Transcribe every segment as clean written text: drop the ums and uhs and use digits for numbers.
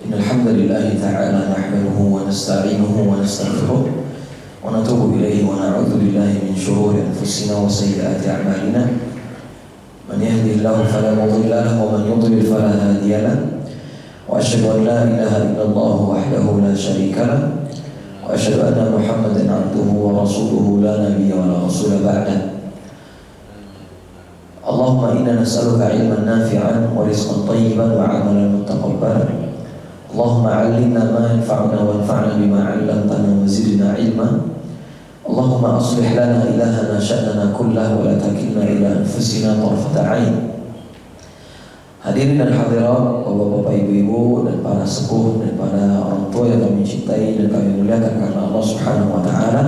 الحمد لله تعالى نحمده ونستعينه ونستغفره ونتوب إليه ونعوذ بالله من شرور أنفسنا وسيئات أعمالنا من يهده الله فلا مضل له ومن يضلل فلا هادي له وأشهد أن لا إله إلا الله وحده لا شريك له وأشهد أن محمدا عبده ورسوله لا نبي ولا رسول بعده اللهم إنا نسألك علما نافعا ورزقا طيبا وعملا متقبلا اللهم علمنا ما ينفعنا وانفعنا بما علمتنا وزدنا علما اللهم أصلح لنا إلهنا شأننا كله ولا تكلنا إلى أنفسنا طرفة عين. Hadirin dan hadirat, bapak-bapak, ibu-ibu, dan para sepuh dan para orang tua yang kami cintai dan kami muliakan karena Allah Subhanahu wa taala.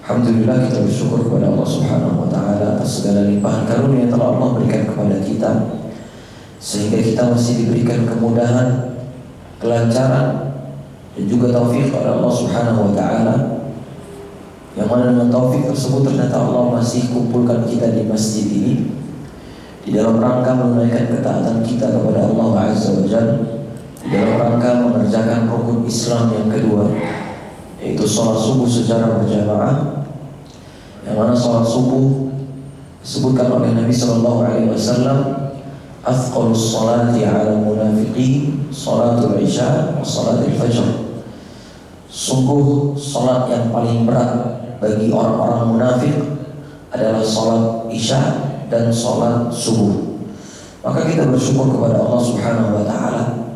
Alhamdulillah, kita bersyukur kepada Allah Subhanahu wa taala atas segala limpahan karunia yang telah Allah berikan kepada kita, sehingga kita masih diberikan kemudahan, kelancaran dan juga taufik oleh Allah Subhanahu wa taala. Yang mana dengan taufik tersebut ternyata Allah masih kumpulkan kita di masjid ini di dalam rangka menunaikan ketaatan kita kepada Allah Azza wa Jalla, di dalam rangka mengerjakan rukun Islam yang kedua, yaitu sholat subuh secara berjamaah. Yang mana sholat subuh disebutkan oleh Nabi Sallallahu Alaihi Wasallam, afqalus sholati ala munafiqin sholatul isya wa sholatul fajr. Sungguh sholat yang paling berat bagi orang-orang munafik adalah sholat isya dan sholat subuh. Maka kita bersyukur kepada Allah Subhanahu wa taala.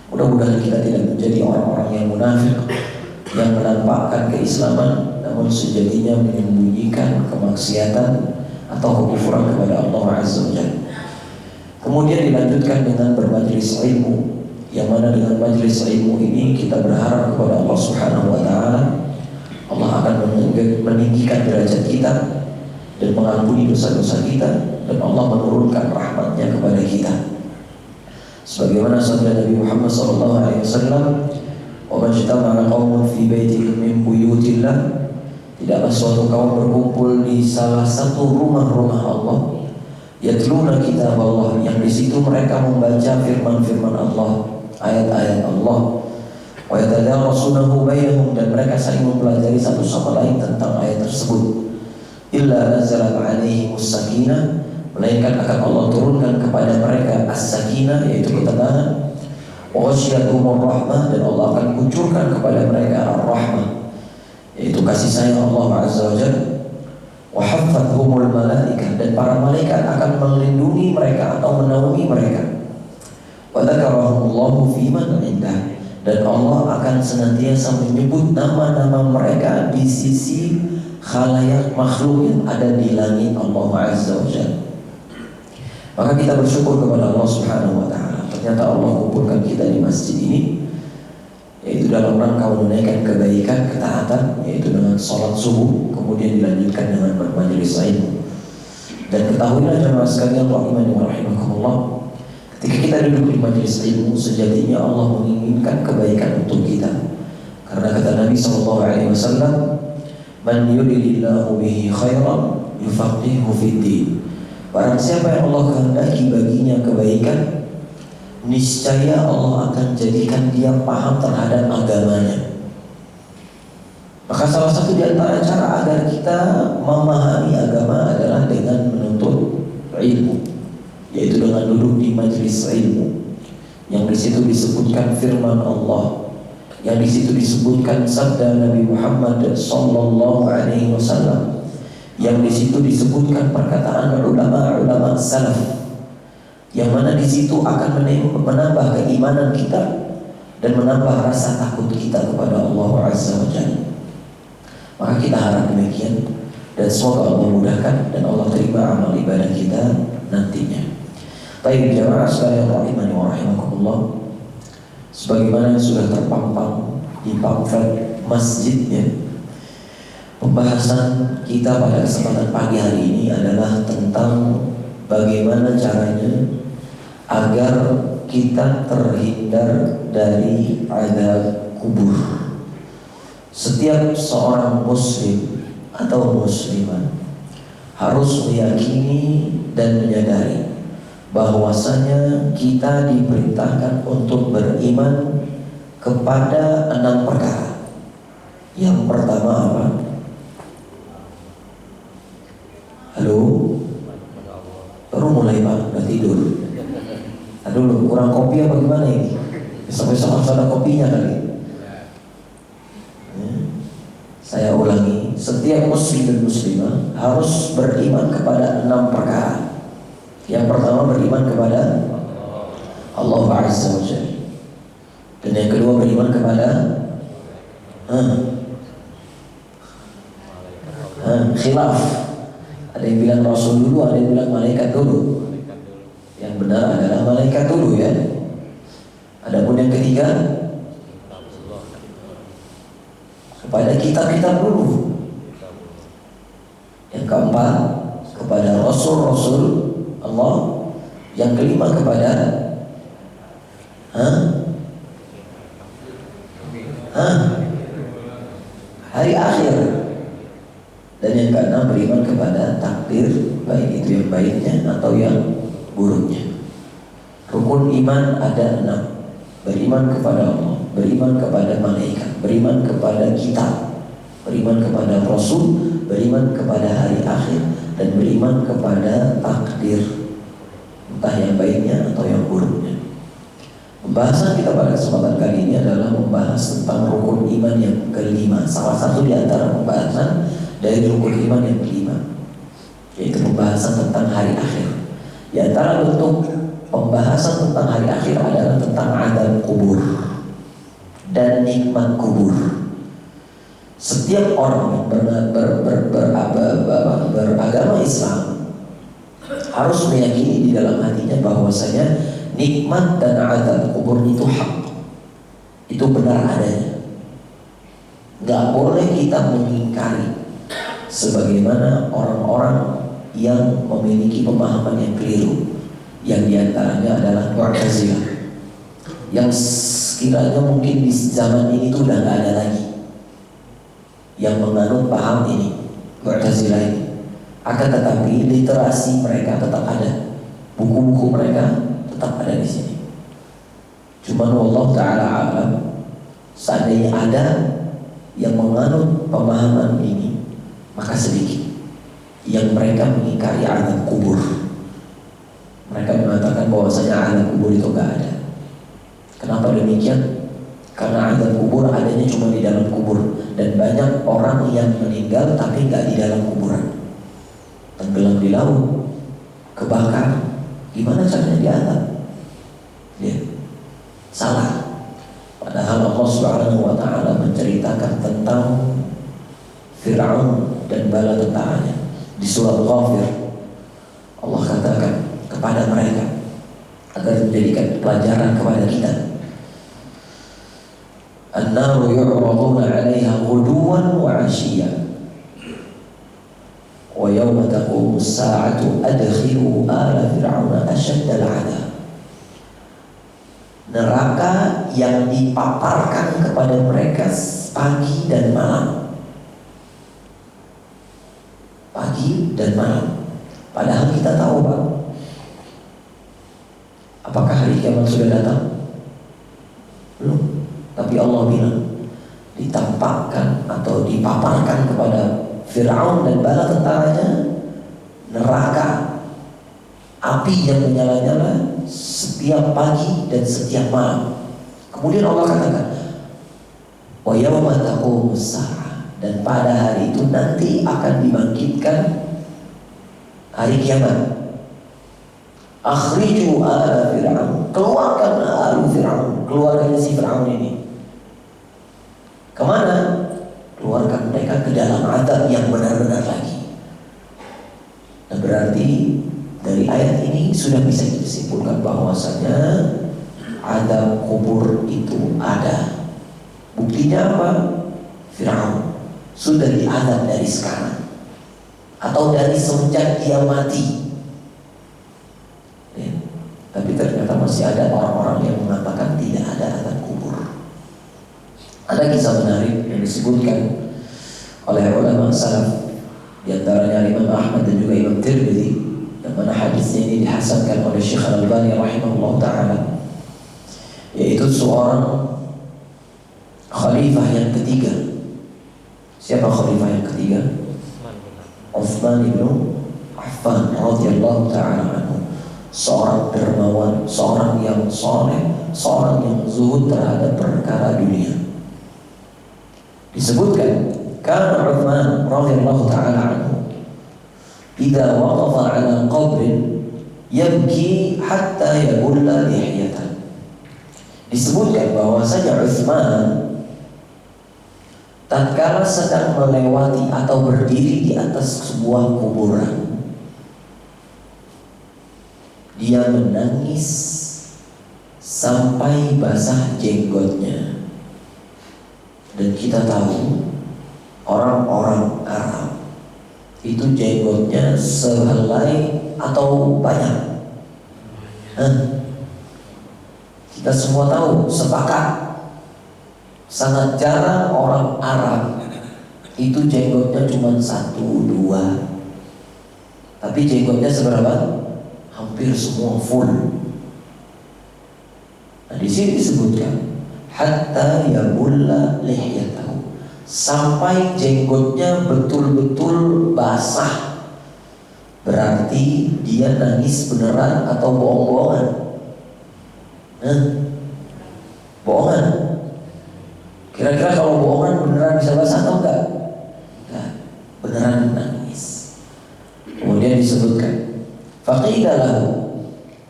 Mudah-mudahan kita tidak menjadi orang-orang yang munafik, yang menampakkan keislaman namun sejatinya menyembunyikan kemaksiatan atau kekufuran kepada Allah Azza wa Jalla. Kemudian dilanjutkan dengan bermajlis ilmu, yang mana dengan majlis ilmu ini kita berharap kepada Allah Subhanahu wa taala Allah akan meninggikan derajat kita dan mengampuni dosa-dosa kita, dan Allah menurunkan rahmatnya kepada kita. Sebagaimana sabda Nabi Muhammad SAW, "Wa majtama'a qaumun fi baitin min buyutillah." Tidaklah suatu kaum berkumpul di salah satu rumah-rumah Allah, yatluna kitab Allah, yang di situ mereka membaca firman-firman Allah, ayat-ayat Allah, wa yatadarasunahu bainahum, dan mereka saling mempelajari satu sama lain tentang ayat tersebut. Illa nazalat alaihimus sakinah, melainkan akan Allah turunkan kepada mereka as-sakinah, yaitu ketenangan, wa ghasyiyatuhumur rahmah, dan Allah akan kucurkan kepada mereka ar-rahmah, yaitu kasih sayang Allah Azza wa Jalla, wa haffathumul malaikah, dan para malaikat akan melindungi mereka atau menaungi mereka, wa dzakarahumullahu fi man indah, dan Allah akan senantiasa menyebut nama-nama mereka di sisi khalayak makhluk yang ada di langit Allah Azza wa Jalla. Maka kita bersyukur kepada Allah Subhanahu wa taala. Ternyata Allah kumpulkan kita di masjid ini, yaitu dalam rangka menunaikan kebaikan, ketaatan, yaitu dengan sholat subuh, kemudian dilanjutkan dengan bermajelis ilmu. Dan ketahuilah jemaah sekalian rahimani wa rahimakumullah, ketika kita duduk di majelis ilmu, sejatinya Allah menginginkan kebaikan untuk kita. Karena kata Nabi sallallahu alaihi wasallam, "Man yuridillahu bihi khairan yufaqihuhu fid-din." Barang siapa yang Allah kehendaki baginya kebaikan, niscaya Allah akan jadikan dia paham terhadap agamanya. Maka salah satu di antara cara agar kita memahami agama adalah dengan menuntut ilmu, yaitu dengan duduk di majelis ilmu, yang di situ disebutkan firman Allah, yang di situ disebutkan sabda Nabi Muhammad sallallahu alaihi wasallam, yang di situ disebutkan perkataan ulama-ulama salaf, yang mana di situ akan menambah keimanan kita dan menambah rasa takut kita kepada Allah Azza wa Jalla. Maka kita harap demikian, dan semoga Allah mudahkan dan Allah terima amal ibadah kita nantinya. Baik jemaah sekalian rahimani wa rahimakumullah, sebagaimana yang sudah terpampang di pamflet masjidnya, pembahasan kita pada kesempatan pagi hari ini adalah tentang bagaimana caranya agar kita terhindar dari azab kubur. Setiap seorang muslim atau muslimah harus meyakini dan menyadari bahwasanya kita diperintahkan untuk beriman kepada 6 perkara. Yang pertama apa? Halo? Baru mulai Pak, udah tidur. Aduh, kurang kopi apa gimana ini? Besok-besok harus ada kopinya kali. Saya ulangi, setiap muslim dan muslimah harus beriman kepada 6 perkara. Yang pertama beriman kepada Allah Azza wa Jalla. Dan yang kedua beriman kepada khilaf. Ada yang bilang Rasul dulu, ada yang bilang malaikat dulu. Yang benar adalah malaikat dulu ya. Adapun yang ketiga kepada kitab-kitab dulu. Yang keempat kepada Rasul-Rasul Allah. Yang kelima kepada hari akhir. Dan yang keenam beriman kepada takdir, baik itu yang baiknya atau yang buruknya. Rukun iman ada 6. Beriman kepada Allah, beriman kepada malaikat, beriman kepada kitab, beriman kepada Rasul, beriman kepada hari akhir, dan beriman kepada takdir, entah yang baiknya atau yang buruknya. Pembahasan kita pada kesempatan kali ini adalah membahas tentang rukun iman yang kelima. Salah satu di antara pembahasan dari rukun iman yang kelima, yaitu pembahasan tentang hari akhir. Di antara bentuk pembahasan tentang hari akhir adalah tentang azab kubur dan nikmat kubur. Setiap orang yang beragama Islam harus meyakini di dalam hatinya bahwasanya nikmat dan azab kubur itu hak, itu benar adanya. Gak boleh kita mengingkari, sebagaimana orang-orang yang memiliki pemahaman yang keliru, yang diantaranya adalah Mu'tazilah, yang sekiranya mungkin di zaman ini tuh udah gak ada lagi yang menganut paham ini, Mu'tazilah ini. Akan tetapi literasi mereka tetap ada, buku-buku mereka tetap ada di sini. Cuman Allah Ta'ala alam, seandainya ada yang menganut pemahaman ini, maka sedikit yang mereka mengingkari azab kubur. Mereka mengatakan bahwasanya azab kubur itu gak ada. Kenapa demikian? Karena azab kubur adanya cuma di dalam kubur, dan banyak orang yang meninggal tapi gak di dalam kuburan, tenggelam di laut, kebakar. Gimana caranya diazab? Ya, salah. Padahal Allah Subhanahu wa Ta'ala menceritakan tentang Fir'aun dan bala tentaranya di surat Ghafir. Allah katakan kepada mereka agar menjadikan pelajaran kepada kita. An-naru yu'raduna 'alaiha ghuduwan wa 'ashiyyan wa yawma taqumu as-sa'atu adkhilu ala fir'auna ashadda al-'adab. Neraka yang dipaparkan kepada mereka pagi dan malam, pagi dan malam. Padahal kita tahu Pak, apakah hari kiamat sudah datang? Belum. Tapi Allah bilang ditampakkan atau dipaparkan kepada Fir'aun dan bala tentaranya neraka, api yang menyala-nyala setiap pagi dan setiap malam. Kemudian Allah katakan, wa yawma taqumus sa'ah, dan pada hari itu nanti akan dibangkitkan hari kiamat. Akhriju ala Fir'aun, keluarkan alu Fir'aun, keluarkan si Fir'aun ini. Kemana? Keluarkan mereka ke dalam azab yang benar-benar lagi. Nah, berarti dari ayat ini sudah bisa disimpulkan bahwasanya azab kubur itu ada. Buktinya apa? Fir'aun sudah diazab dari sekarang atau dari semenjak dia mati. Ya. Tapi ternyata masih ada orang-orang yang mengatakan tidak ada azab kubur. Ada kisah menarik yang disebutkan oleh ulama salaf, di antaranya Imam Ahmad dan juga Imam Tirmidzi, yang mana hadisnya ini dihasankan oleh Syekh Al-Albani rahimahullah ta'ala, yaitu seorang khalifah yang ketiga. Siapa khalifah yang ketiga? Utsman bin Affan radhiyallahu ta'ala anhu. Seorang dermawan, seorang yang soleh, seorang yang zuhud terhadap perkara dunia. Disebutkan kana Utsman radhiyallahu ta'ala anhu idza waqafa 'ala qabrin yabki hatta yabulla lihyatan. Disebutkan bahwasanya Utsman tatkala sedang melewati atau berdiri di atas sebuah kuburan, dia menangis sampai basah jenggotnya. Dan kita tahu orang-orang Arab itu jenggotnya sehelai atau banyak. Kita semua tahu, sepakat, sangat jarang orang Arab itu jenggotnya cuma 1, 2. Tapi jenggotnya seberapa? Hampir semua full. Nah, di sini disebutkan hatta yabulla lihyatahu, sampai jenggotnya betul-betul basah. Berarti dia nangis beneran atau bohong-bohongan? Bohongan. Kira-kira kalau bohongan beneran bisa basah atau enggak? Enggak, beneran nangis. Kemudian disebutkan faqila lahu,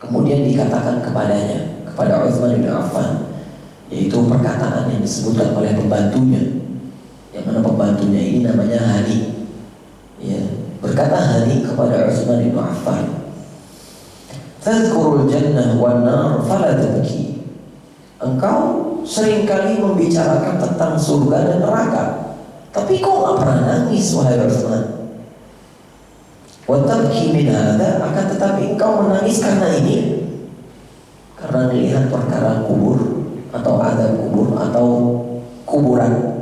kemudian dikatakan kepadanya, kepada Utsman bin Affan, yaitu perkataan yang disebutkan oleh pembantunya, yang mana pembantunya ini namanya Hani. Ya, berkata Hani kepada Utsman bin Affan, "Tadhkurul jannah wan nar fala tabki." Engkau seringkali membicarakan tentang surga dan neraka, tapi kau nggak pernah nangis, wahai Utsman. Wa tabki min hadza, akan tetapi engkau menangis karena ini, karena melihat perkara kubur atau azab kubur atau kuburan.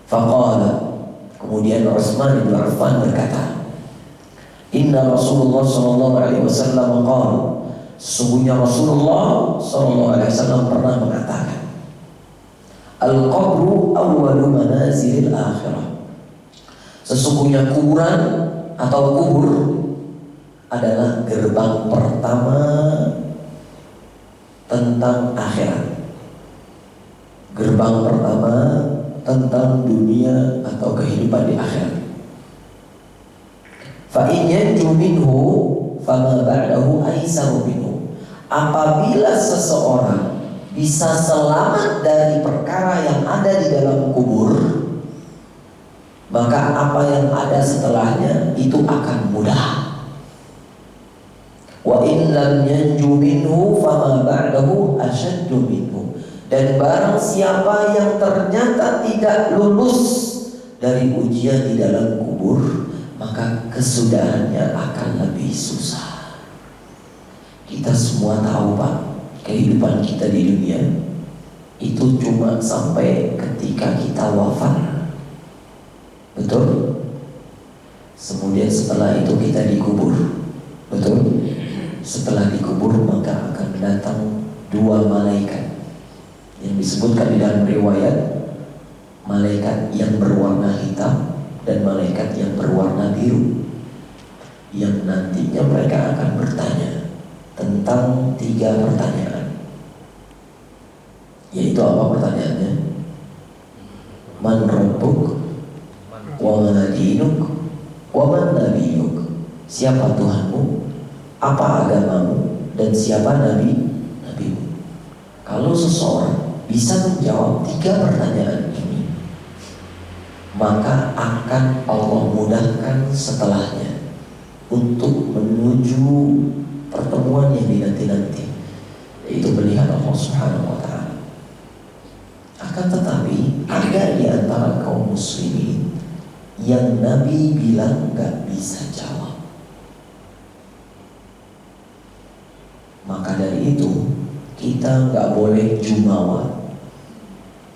Faqala, kemudian Utsman bin Affan berkata, "Inna Rasulullah sallallahu alaihi wasallam qala," sesungguhnya Rasulullah sallallahu alaihi wasallam pernah mengatakan, "Al-qabru awwalu manazilil akhirah." Sesungguhnya kuburan atau kubur adalah gerbang pertama tentang akhirat, gerbang pertama tentang dunia atau kehidupan di akhirat. Fa in yanju minhu fama ba'dahu aisaru minhu. Apabila seseorang bisa selamat dari perkara yang ada di dalam kubur, maka apa yang ada setelahnya itu akan mudah. Wa in lam yanju minhu fama ba'dahu ashaddu minhu. Dan barang siapa yang ternyata tidak lulus dari ujian di dalam kubur, maka kesudahannya akan lebih susah. Kita semua tahu, Pak, kehidupan kita di dunia itu cuma sampai ketika kita wafat. Betul? Kemudian setelah itu kita dikubur. Betul? Setelah dikubur maka akan datang 2 malaikat yang disebutkan di dalam riwayat, malaikat yang berwarna hitam dan malaikat yang berwarna biru, yang nantinya mereka akan bertanya tentang 3 pertanyaan. Yaitu apa pertanyaannya? Man rabbuk, wa ma dinuk, wa man nabiyuk. Siapa Tuhanmu, apa agamamu, dan siapa nabimu. Kalau seseorang bisa menjawab 3 pertanyaan ini, maka akan Allah mudahkan setelahnya untuk menuju pertemuan yang dinanti-nanti, yaitu melihat Allah Subhanahu wa ta'ala. Akan tetapi ada di antara kaum muslimin yang Nabi bilang gak bisa jawab. Maka dari itu kita gak boleh jumawa,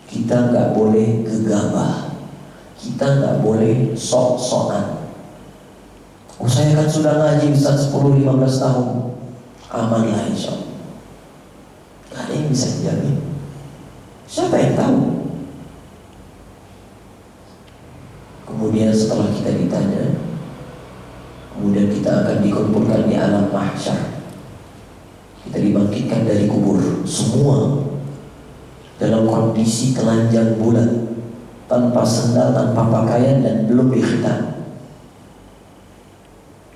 kita gak boleh gegabah, kita gak boleh sok-sokan. Oh saya kan sudah ngaji Ustaz 10-15 tahun. Aman lah insya Allah. Gak ada yang bisa dijamin. Siapa yang tahu? Kemudian setelah kita ditanya, kemudian kita akan dikumpulkan di alam mahsyar. Kita dibangkitkan dari kubur, semua dalam kondisi telanjang bulat, tanpa sendal, tanpa pakaian, dan belum dikhitan.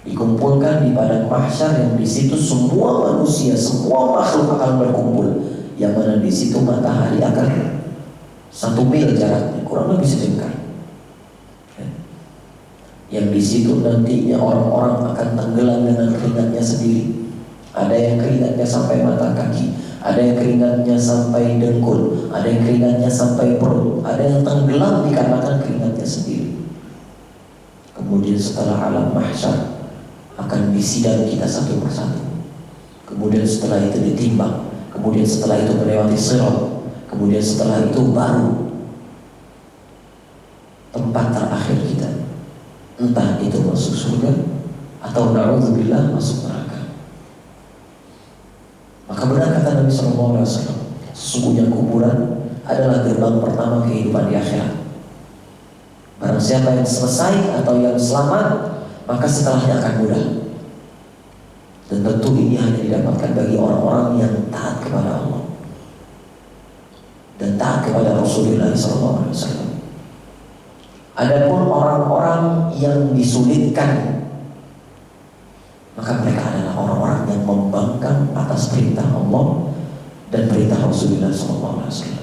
Dikumpulkan di padang mahsyar yang di situ semua manusia, semua makhluk akan berkumpul. Yang mana di situ matahari akan 1 mil jaraknya, kurang lebih sejengkal. Yang di situ nantinya orang-orang akan tenggelam dengan keringatnya sendiri. Ada yang keringatnya sampai mata kaki, ada yang keringatnya sampai dengkul, ada yang keringatnya sampai perut, ada yang tenggelam dikarenakan keringatnya sendiri. Kemudian setelah alam mahsyar akan disidang kita satu persatu. Kemudian setelah itu ditimbang, kemudian setelah itu melewati sirat, kemudian setelah itu baru tempat terakhir kita. Entah itu masuk surga atau na'udzubillah masuk neraka. Maka benar kata Nabi SAW, sesungguhnya kuburan adalah gerbang pertama kehidupan di akhirat. Barang siapa yang selesai atau yang selamat, maka setelahnya akan mudah. Dan tentu ini hanya didapatkan bagi orang-orang yang taat kepada Allah dan taat kepada Rasulullah SAW. Adapun orang-orang yang disulitkan, maka mereka adalah orang-orang yang membangkang atas perintah Allah dan perintah Rasulullah SAW.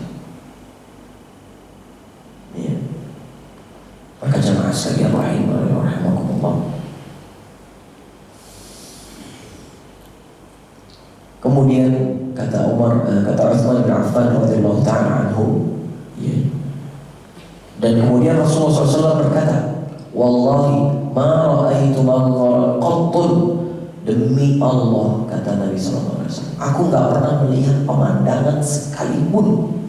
Ya. Maka jamaah sekalian rahimakumullah. Kemudian kata Utsman bin Affan radhiyallahu ta'ala anhu, ya. Dan kemudian Rasulullah SAW berkata, wallahi ma ra'aitu manzaran qattun, demi Allah kata Nabi SAW, aku gak pernah melihat pemandangan sekalipun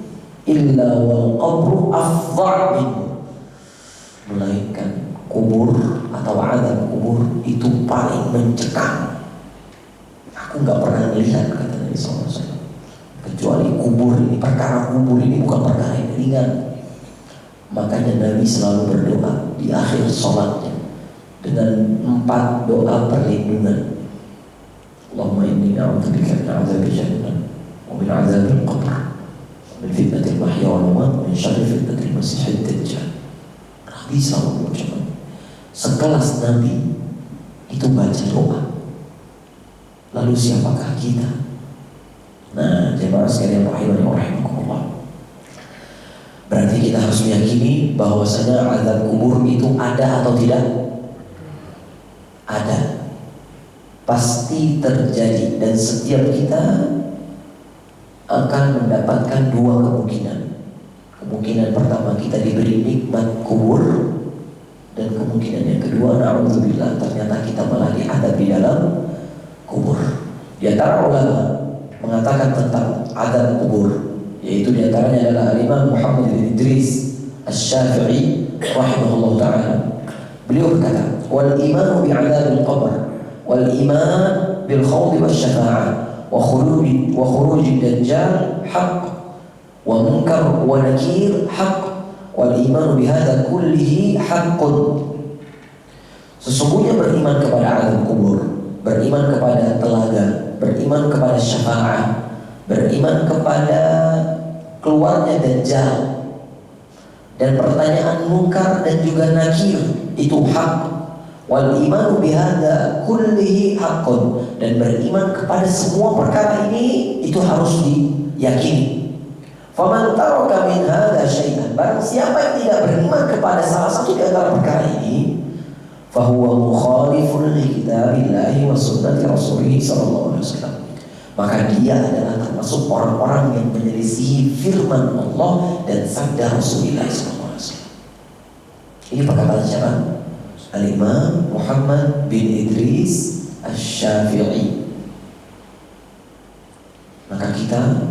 illa wal qabru afdha' minhu, melainkan kubur atau azab kubur itu paling mencekam. Aku gak pernah melihat kata Nabi SAW, kecuali kubur ini, perkara kubur ini bukan perkara yang ringan. Makanya Nabi selalu berdoa di akhir sholatnya dengan 4 doa perlindungan. Allahumma inni a'udzubika min 'adzabil jahannam wa min 'adzabil qabr wa min fitnatil mahya wal mamat wa min syarri fitnatil masiihid dajjal. Nabi selalu mengucapkan. Sekelas Nabi itu baca doa. Lalu siapakah kita? Nah, jemaah sekalian rahimani wa rahimakumullah. Berarti kita harus meyakini bahwasanya azab kubur itu ada atau tidak? Ada. Pasti terjadi, dan setiap kita akan mendapatkan 2 kemungkinan. Kemungkinan pertama, kita diberi nikmat kubur, dan kemungkinan yang kedua, na'udzubillah, ternyata kita malah diadab di dalam kubur. Di antara ulama mengatakan tentang azab kubur, yaitu diantaranya adalah Imam Muhammad bin Idris Asy-Syafi'i rahimahullah ta'ala. Beliau berkata, wal imanu bi'adzabil qabr wal iman bil khawdi wasyafa'ah wa khurujid dajjal haqq wa munkar wa nakir haqq wal imanu bihadza kullihi haqqun. Sesungguhnya beriman kepada azab kubur, beriman kepada telaga, beriman kepada syafa'ah, beriman kepada keluarnya Dajjal, dan pertanyaan munkar dan juga nakir itu hak. Wal imanu bihadza kullihi haqqun, dan beriman kepada semua perkara ini itu harus diyakini. Faman taraka min hadza syai'an, barang siapa yang tidak beriman kepada salah satu di antara perkara ini, fahuwa mukhalifun li kitabillahi wa sunnati rasulih sallallahu alaihi wasallam, maka dia adalah termasuk orang-orang yang menyelisihi firman Allah dan sabda Rasulullah sallallahu alaihi wasallam. Ini perkataan siapa? Al-Imam Muhammad bin Idris Asy-Syafi'i. Maka kita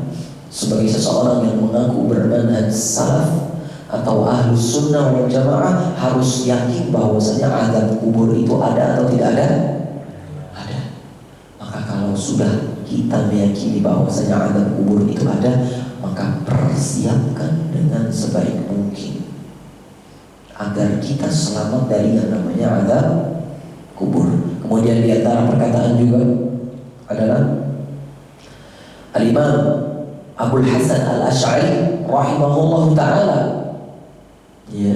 sebagai seseorang yang mengaku bermanhaj salaf atau ahlus sunnah wal jamaah harus yakin bahwasanya azab kubur itu ada atau tidak ada? Ada. Maka kalau sudah kita meyakini bahwasanya azab kubur itu ada, maka persiapkan dengan sebaik mungkin agar kita selamat dari yang namanya azab kubur. Kemudian di antara perkataan juga adalah Al-Imam Abul Hasan Al-Asy'ari rahimahullah ta'ala, ya,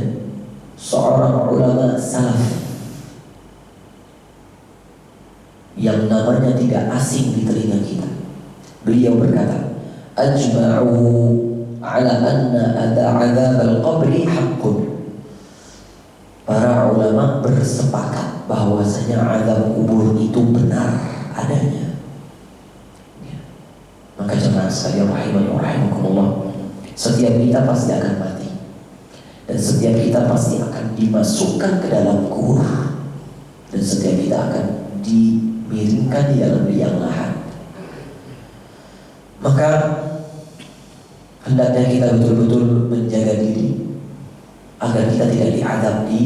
seorang ulama salaf yang namanya tidak asing di telinga kita. Beliau berkata, ajma'u ala anna azab al-qabri haqqun. Para ulama bersepakat bahwasanya azab kubur itu benar adanya. Maka jemaah sekalian rahimani wa rahimakumullah, setiap kita pasti akan mati dan setiap kita pasti akan dimasukkan ke dalam kubur dan setiap kita akan dimiringkan di dalam liang lahat. Maka hendaknya kita betul-betul menjaga diri agar kita tidak diazab di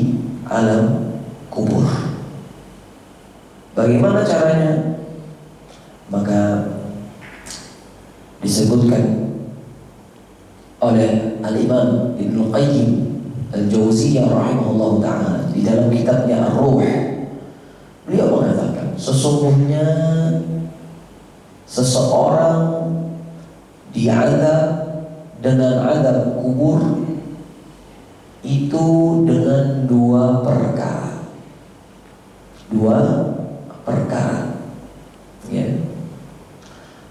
alam kubur. Bagaimana caranya? Maka disebutkan oleh Al-Imam Ibnu Qayyim Al-Jauziyah rahimahullah ta'ala di dalam kitabnya Ar-Ruh. Beliau mengatakan, sesungguhnya seseorang diazab dengan azab kubur itu dengan dua perkara, ya.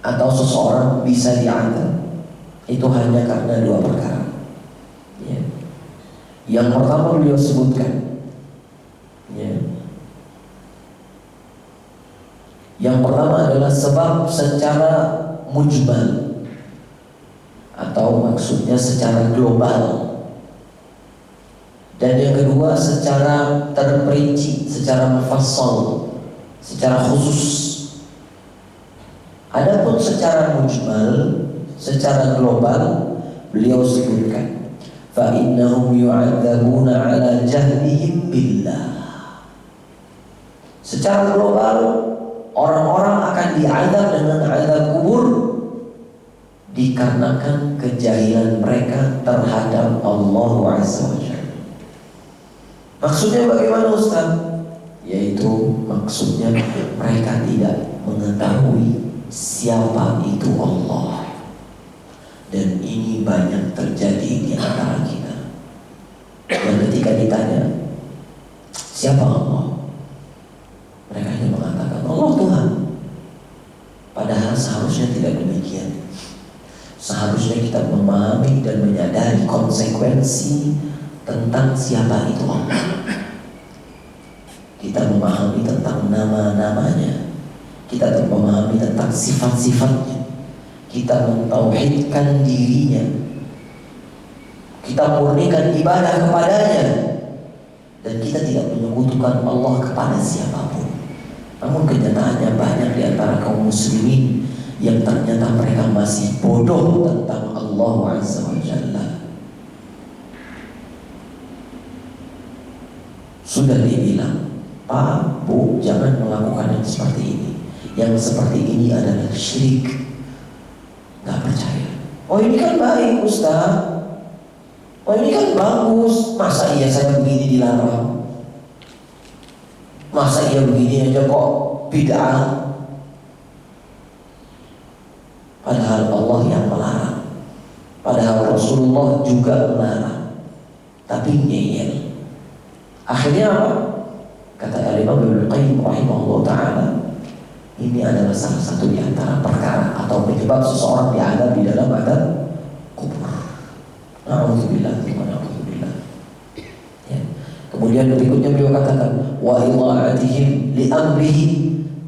Atau seseorang bisa diazab itu hanya karena dua perkara, ya. Yang pertama beliau sebutkan, ya. Yang pertama adalah sebab secara mujmal, atau maksudnya secara global. Dan yang kedua secara terperinci, secara mufassal, secara khusus. Adapun secara mujmal, secara global, beliau sebutkan, fa innahum yu'adzabuna 'ala jahlihim billah. Secara global, orang-orang akan diazab dengan azab kubur dikarenakan kejahilan mereka terhadap Allah Azza wa Jalla. Maksudnya bagaimana Ustaz? Yaitu maksudnya mereka tidak mengetahui siapa itu Allah. Dan ini banyak terjadi di antara kita. Dan ketika ditanya siapa Allah, mereka hanya mengatakan Allah Tuhan. Padahal seharusnya tidak demikian. Seharusnya kita memahami dan menyadari konsekuensi tentang siapa itu Allah. Kita memahami tentang nama-namanya, kita memahami tentang sifat-sifatnya, kita mentauhidkan dirinya, kita murnikan ibadah kepadanya, dan kita tidak menyekutukan Allah kepada siapapun. Namun kenyataannya banyak di antara kaum muslimin yang ternyata mereka masih bodoh tentang Allah Azza wa Jalla. Sudah dibilang, Pak, Bu, jangan melakukan yang seperti ini. Yang seperti ini adalah syirik. Gak percaya. Oh ini kan baik Ustaz. Oh ini kan bagus. Masa iya saya begini dilarang? Masa iya begini aja kok bid'ah? Padahal Allah yang melarang. Padahal Rasulullah juga melarang. Tapi ngeyel. Akhirnya apa? Kata Al-Imam Ibnu Qayyim rahimahullah ta'ala, ini adalah salah satu di antara perkara atau penyebab seseorang diazab di dalam azab kubur. Na'udzubillah wa na'udzubillah. Ya. Kemudian berikutnya beliau katakan wa idha'atihim li amrihi,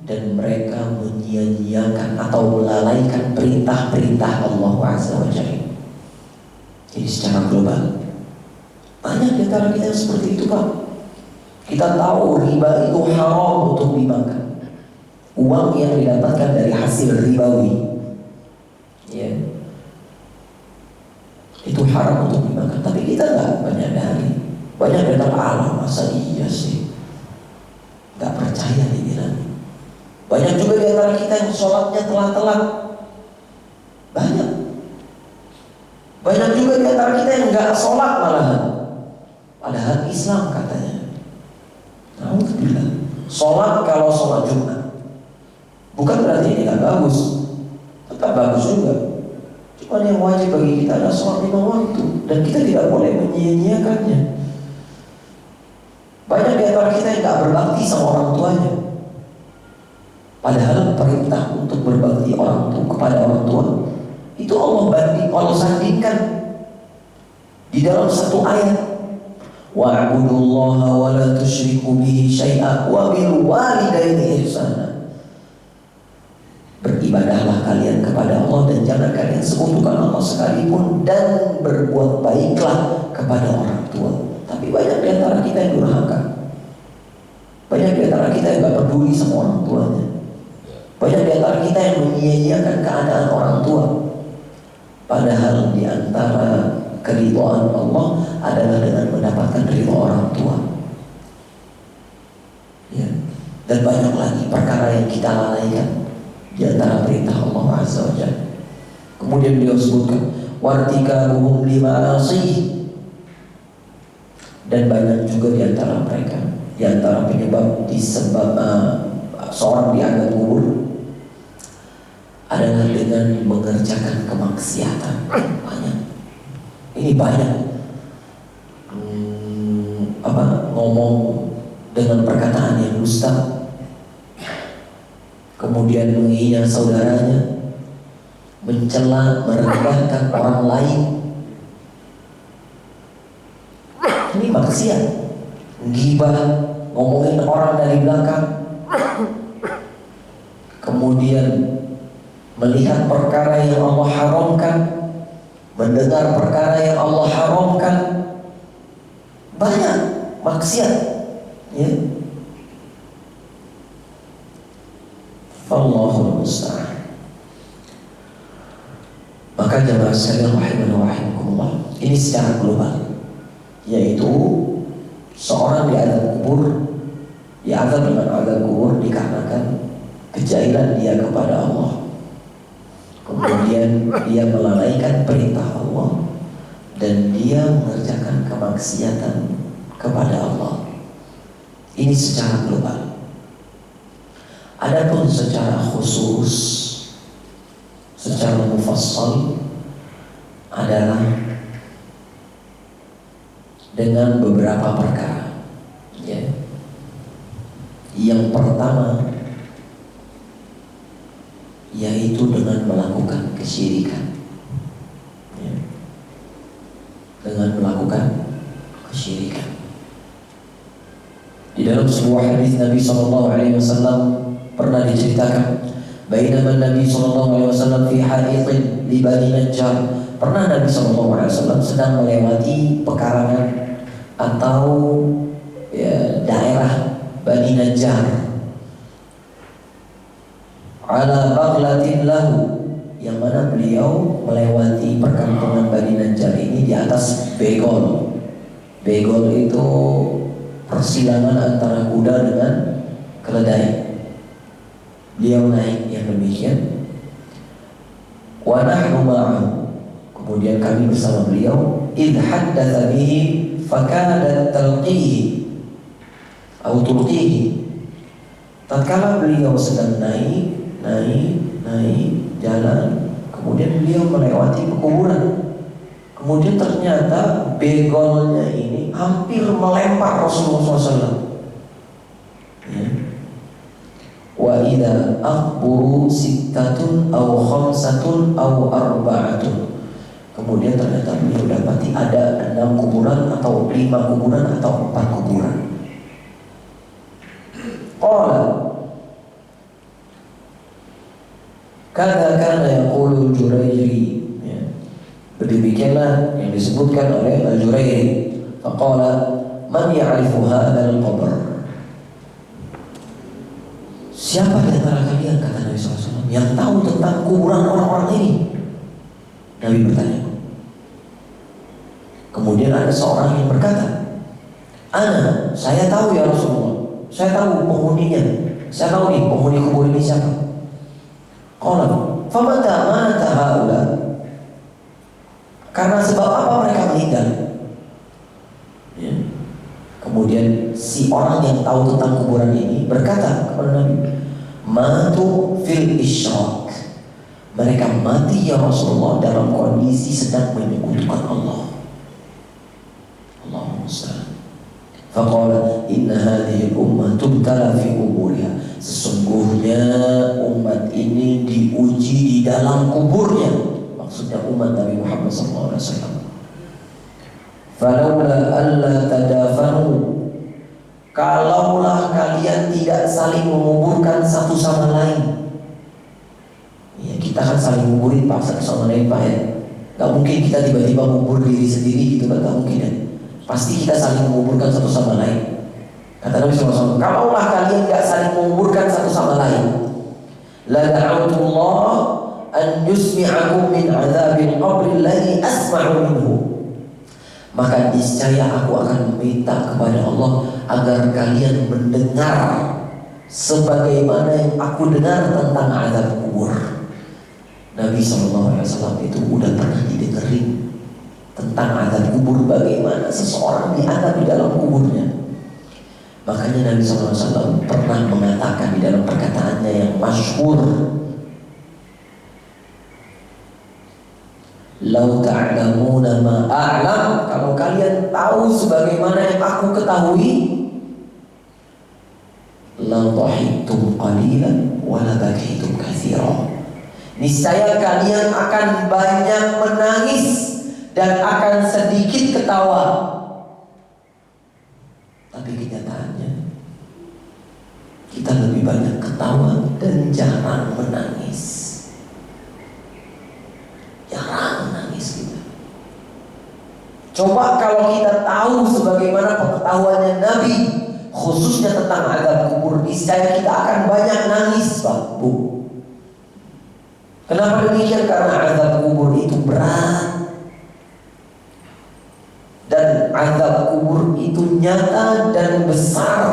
dan mereka menyia-nyiakan atau melalaikan perintah-perintah Allah Azza wa Jalla. Jadi secara global banyak di antara kita seperti itu, Pak. Kita tahu riba itu haram untuk dimakan. Uang yang didapatkan dari hasil ribawi, ya. itu haram untuk dimakan. Tapi kita nggak menyadari. Banyak yang alam, masa iya sih, nggak percaya dibilang. Banyak juga di antara kita yang sholatnya telat-telat. Banyak juga di antara kita yang nggak sholat malahan, padahal Islam katanya. Alhamdulillah. Sholat kalau sholat Jumat bukan berarti ini nggak bagus, tetap bagus juga. Cuma yang wajib bagi kita adalah sholat 5 waktu, dan kita tidak boleh menyia-nyiakannya. Banyak di antara kita yang nggak berbakti sama orang tuanya, padahal perintah untuk berbakti orang tua kepada orang tua itu Allah sandingkan di dalam satu ayat. Wa'budullaha wa la tusyriku bihi syai'a wa bil walidaini ihsana. Beribadahlah kalian kepada Allah dan jangan kalian sekutukan Allah sekalipun, dan berbuat baiklah kepada orang tua. Tapi banyak di antara kita yang durhaka. Banyak di antara kita yang gak peduli sama orang tuanya. Banyak di antara kita yang menyia-nyiakan keadaan orang tua. Padahal di antara keridhaan Allah adalah dengan mendapatkan ridha orang tua. Ya. Dan banyak lagi perkara yang kita lalaikan di antara perintah Allah Azza wa Jalla. Kemudian beliau sebutkan wartikabuhum lima'asih, dan banyak juga di antara mereka, di antara penyebab seorang diangkat kubur adalah dengan mengerjakan kemaksiatan. Ini banyak ngomong dengan perkataan yang dusta, kemudian menghina saudaranya, mencela, merendahkan orang lain. Ini maksiat. Ghibah, ngomongin orang dari belakang, kemudian melihat perkara yang Allah haramkan, mendengar perkara yang Allah haramkan. Banyak maksiat, ya. Allahul musta'an. Maka jemaah sekalian rahimani wa rahimakumullah, ini secara global, yaitu seorang diazab dengan azab kubur dikarenakan kejahilan dia kepada Allah. Kemudian dia melalaikan perintah Allah dan dia mengerjakan kemaksiatan kepada Allah. Ini secara global. Adapun secara khusus, secara mufassal adalah dengan beberapa perkara, ya. Yang pertama yaitu dengan melakukan kesyirikan, ya. Dengan melakukan kesyirikan. Di dalam sebuah hadis Nabi SAW pernah diceritakan, bainama Nabi SAW fi haithin li Bani Najjar. Pernah Nabi SAW sedang melewati pekarangan atau ya, daerah Bani Najjar, ala baghlatin lahu, yang mana beliau melewati perkampungan Bani Najjar ini di atas begol. Begol itu persilangan antara kuda dengan keledai. Beliau naik yang demikian. Wa nahnu ma'ahu, kemudian kami bersama beliau. Idh haddatsa bihi fakadat talqihi atau tulqihi. Tatkala beliau sedang naik jalan, kemudian beliau melewati pekuburan. Kemudian ternyata begolnya ini hampir melempar Rasulullah SAW. Ya. Wa idza aqburu sittatun aw khamsatun aw arba'atun. Kemudian ternyata beliau dapati ada 6 kuburan atau 5 kuburan atau 4 kuburan. Qala kana yaqulu Jurairi, ya. Demikianlah yang disebutkan oleh Al-Jurairi. Faqala man ya'rifu hadzal qabr. Siapa di antara kalian, kata Nabi SAW, yang tahu tentang kuburan orang-orang ini? Nabi bertanya. ada seorang yang berkata, saya tahu ya Rasulullah, saya tahu penghuninya, saya tahu nih penghuni kubur ini siapa. Qala famata mata haula, karena sebab apa mereka meninggal? Ya. Kemudian si orang yang tahu tentang kuburan ini berkata kepada Nabi, matu fil isyrak, mereka mati ya Rasulullah dalam kondisi sedang menyekutukan Allah. Allahumma musta'an. Faqala inna hadhihi ummah tubtala fi kuburiha, sesungguhnya umat ini diuji di dalam kuburnya, maksudnya umat Nabi Muhammad SAW. Falaula alla tadafanu, kalaulah kalian tidak saling menguburkan satu sama lain. Ya, kita kan saling nguburin Pak satu sama lain Pak ya. Gak mungkin kita tiba-tiba ngubur diri sendiri gitu kan, gak mungkin ya. Pasti kita saling menguburkan satu sama lain. Kata Nabi SAW, kalaulah kalian gak saling menguburkan satu sama lain, la da'utullah an yusmi'akum min azabil qabri alladhi asma'u minhu, maka niscaya aku akan meminta kepada Allah agar kalian mendengar sebagaimana yang aku dengar tentang azab kubur. Nabi SAW itu udah pernah didengerin tentang azab kubur, bagaimana seseorang diadab di dalam kuburnya. Makanya Nabi SAW pernah mengatakan di dalam perkataannya yang masyhur, lau ta'lamuna ma a'lam, kalau kalian tahu sebagaimana yang aku ketahui, la dhahiktum qalilan wa la bakaitum katsiran, niscaya kalian akan banyak menangis dan akan sedikit ketawa. Tapi kenyataannya kita lebih banyak ketawa dan jarang menangis. Jarang menangis kita. Coba kalau kita tahu sebagaimana pengetahuannya Nabi, khususnya tentang azab kubur, niscaya kita akan banyak nangis, Pak, Bu. Kenapa demikian? Karena azab kubur itu berat. Dan azab kubur itu nyata dan besar.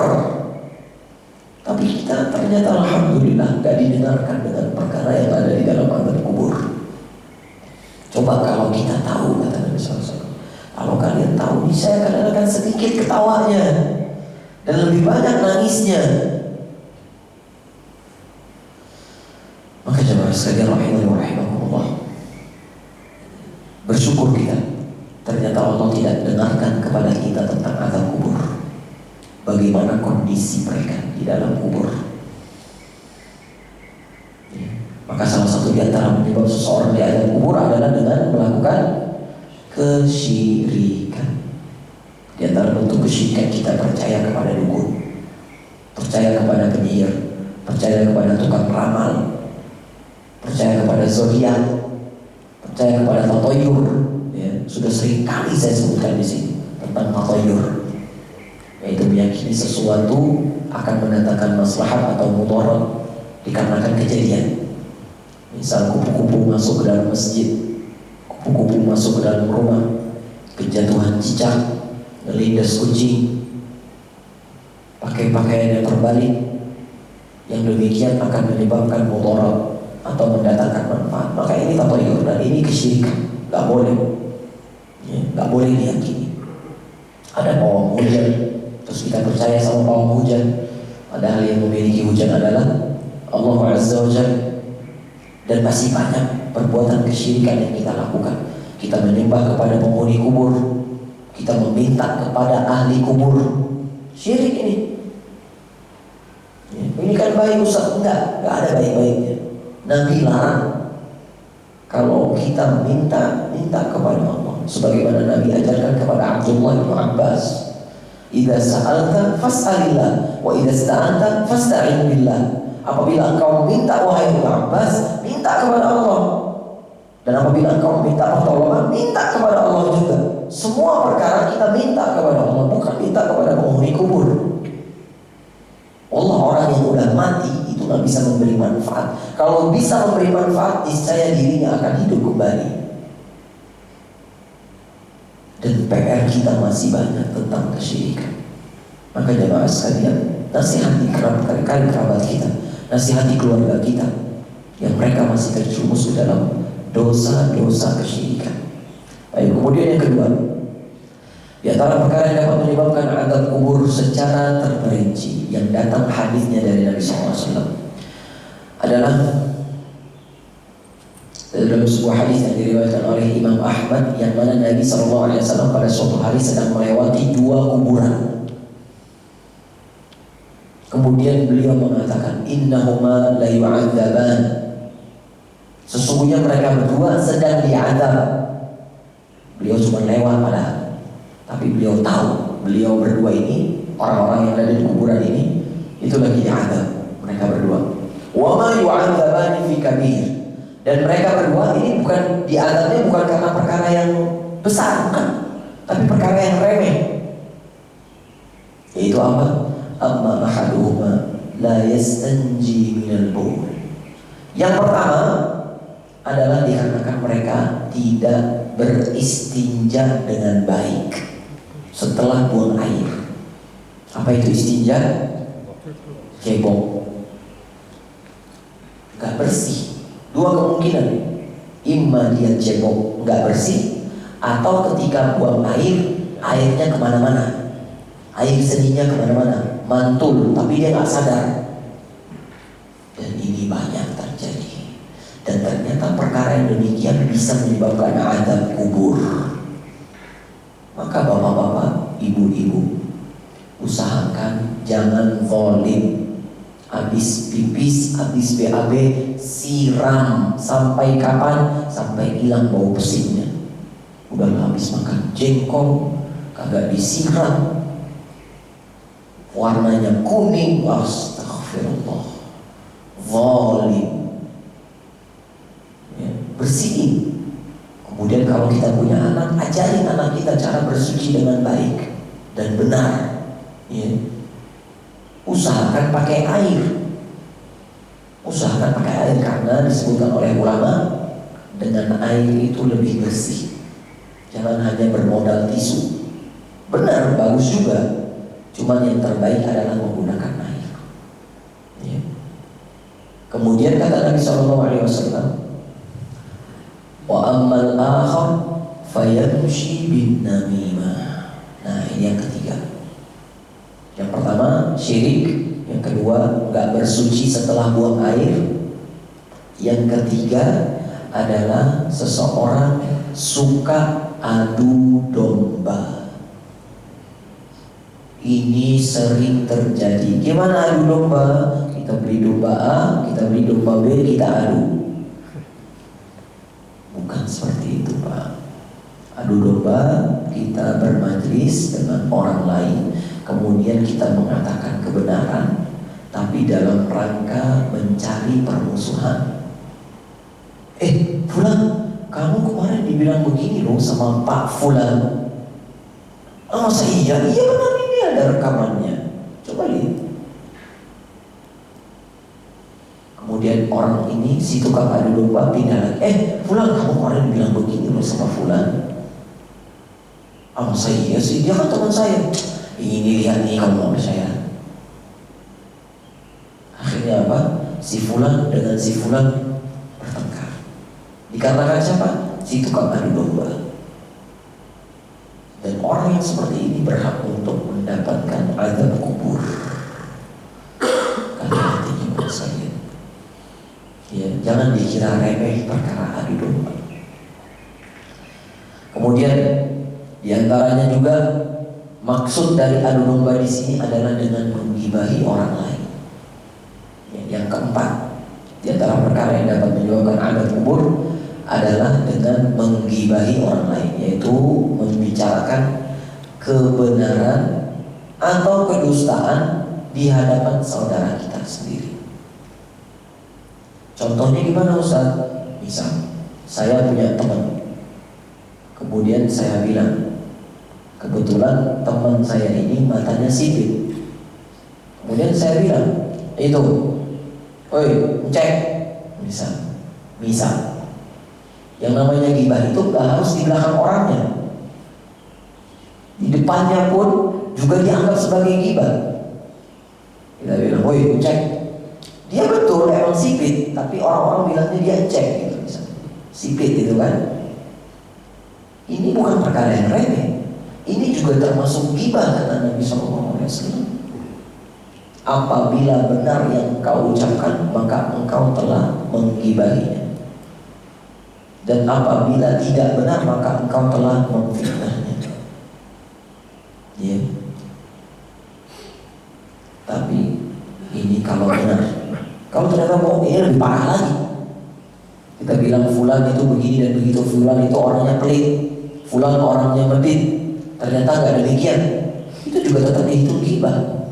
Tapi kita ternyata alhamdulillah gak didengarkan dengan perkara yang ada di dalam azab kubur. Coba kalau kita tahu, kata Nabi SAW, kalau kalian tahu, saya akan sedikit ketawanya dan lebih banyak nangisnya. Maka jemaah sekalian rahimani wa rahimakumullah, bersyukur kita. Ternyata Allah tidak dengarkan kepada kita tentang azab kubur, bagaimana kondisi mereka di dalam kubur. Ya. Maka salah satu di antara penyebab seseorang di azab kubur adalah dengan melakukan kesyirikan. Di antara bentuk kesyirikan kita percaya kepada dukun, percaya kepada penyihir, percaya kepada tukang ramal, percaya kepada zodiak, percaya kepada tatoyur. Ya, sudah sering kali saya sebutkan di sini tentang tatoyur, yaitu meyakini sesuatu akan mendatangkan maslahat atau mudarat dikarenakan kejadian. Misal kupu-kupu masuk ke dalam masjid, kupu-kupu masuk ke dalam rumah, kejatuhan cicak, ngelindas kucing, pakai pakaian yang terbalik, yang demikian akan menyebabkan mudarat atau mendatangkan manfaat. Maka ini tatoyur dan ini kesyirikan, gak boleh. Ya, gak boleh diyakini. Ada pawang hujan, terus kita percaya sama pawang hujan, padahal yang memiliki hujan adalah Allah Azza wa Jalla. Dan masih banyak perbuatan kesyirikan yang kita lakukan. Kita menyembah kepada penghuni kubur, kita meminta kepada ahli kubur. Syirik ini. Ya, ini kan baik Ustaz? Enggak ada baik-baiknya. Nabi larang kalau kita minta kepada Allah, sebagaimana Nabi ajarkan kepada Abdullah bin Abbas, idza sa'alta fas'alillah wa idza ista'anta fasta'in billah. Apabila engkau minta, wahai Ibnu Abbas, minta kepada Allah. Dan apabila engkau minta pertolongan, minta kepada Allah juga. Semua perkara kita minta kepada Allah, bukan minta kepada penghuni kubur. Allah, orang yang udah mati itu gak bisa memberi manfaat. Kalau bisa memberi manfaat, niscaya dirinya akan hidup kembali. Dan PR kita masih banyak tentang kesyirikan. Maka jemaah sekalian, nasihati kerabat kita, nasihati keluarga kita yang mereka masih terjerumus ke dalam dosa-dosa kesyirikan. Baik, kemudian yang kedua, di antara perkara yang dapat menyebabkan azab kubur secara terperinci yang datang hadisnya dari Nabi SAW adalah dalam sebuah hadis yang diriwayatkan oleh Imam Ahmad, yang mana Nabi SAW pada suatu hari sedang melewati dua kuburan. Kemudian beliau mengatakan, innahuma la yu'adzaban, sesungguhnya mereka berdua sedang diazab. Beliau cuma lewat padahal, tapi beliau tahu beliau berdua ini, orang-orang yang ada di kuburan ini, itu lagi diazab mereka berdua. Wa ma yu'adzabani fi kabir, dan mereka berdua ini bukan diazabnya bukan karena perkara yang besar, bukan, tapi perkara yang remeh. Yaitu apa? Amma ahaduhuma la yastanji minal bawl. Yang pertama adalah dikarenakan mereka tidak beristinja dengan baik setelah buang air. Apa itu istinja? Cebok, gak bersih. Dua kemungkinan, imma dia cebok gak bersih, atau ketika buang air, airnya kemana-mana, air seninya kemana-mana, mantul, tapi dia gak sadar. Dan ini banyak terjadi. Dan ternyata perkara yang demikian bisa menyebabkan azab kubur. Maka bapak-bapak, ibu-ibu, usahakan jangan zalim. Habis pipis, habis BAB, siram. Sampai kapan? Sampai hilang bau pesingnya. Udah habis makan jengkol, kagak disiram, warnanya kuning. Astaghfirullah, zalim. Ya, bersihin. Kemudian kalau kita punya anak, ajarin anak kita cara bersuci dengan baik dan benar. Ya. Usahakan pakai air. Usahakan pakai air karena disebutkan oleh ulama, dengan air itu lebih bersih. Jangan hanya bermodal tisu. Benar, bagus juga. Cuman yang terbaik adalah menggunakan air. Ya. Kemudian kata Nabi SAW, wa ammal akhar fayamshi bin namimah. Nah, ini yang ketiga. Yang pertama syirik, yang kedua nggak bersuci setelah buang air, yang ketiga adalah seseorang suka adu domba. Ini sering terjadi. Gimana adu domba? Kita beli domba A, kita beli domba B, kita adu. Bukan seperti itu, Pak. Adu domba, kita bermajlis dengan orang lain, kemudian kita mengatakan kebenaran, tapi dalam rangka mencari permusuhan. Fulan, kamu kemarin dibilang begini loh sama Pak Fulan. Masa iya? Iya benar, ini ada rekamannya. Coba lihat. Kemudian orang ini, si tukang adu domba pindah lagi. Fulan, kamu kemarin bilang begini loh sama Fulan. Masa iya sih? Dia kan teman saya. Ini lihat nih kamu sama saya. Akhirnya apa? Si Fulan dengan si Fulan bertengkar. Dikarenakan siapa? Si tukang adu domba. Dan orang yang seperti ini berhak untuk mendapatkan azab kubur. Hati-hati jemaah sekalian. Ya, jangan dikira remeh perkara adu domba. Kemudian diantaranya juga maksud dari adu domba di sini adalah dengan menggibahi orang lain. Yang keempat, di antara perkara yang dapat menyebabkan azab kubur adalah dengan menggibahi orang lain, yaitu membicarakan kebenaran atau kedustaan di hadapan saudara kita sendiri. Contohnya gimana, Ustaz? Misal, saya punya teman, kemudian saya bilang, kebetulan teman saya ini matanya sipit. Kemudian saya bilang, itu, oi, cek, misal. Yang namanya gibah itu gak harus di belakang orangnya. depannya pun juga dianggap sebagai ghibah. Kita bilang, woi cek, dia betul emang sipit, tapi orang-orang bilangnya dia cek gitu misalnya. Sipit gitu kan. Ini bukan perkara yang remeh. Ini juga termasuk ghibah kata Nabi SAW. Apabila benar yang engkau ucapkan, maka engkau telah menggibahinya. Dan apabila tidak benar, maka engkau telah memfitnahnya. Ya. Tapi ini kalau benar. Kalau ternyata mau ini lebih parah lagi. Kita bilang fulan itu begini dan begitu, fulan itu orangnya pelit, fulan orangnya medit. Ternyata nggak demikian. Itu juga tetap dihitung ghibah.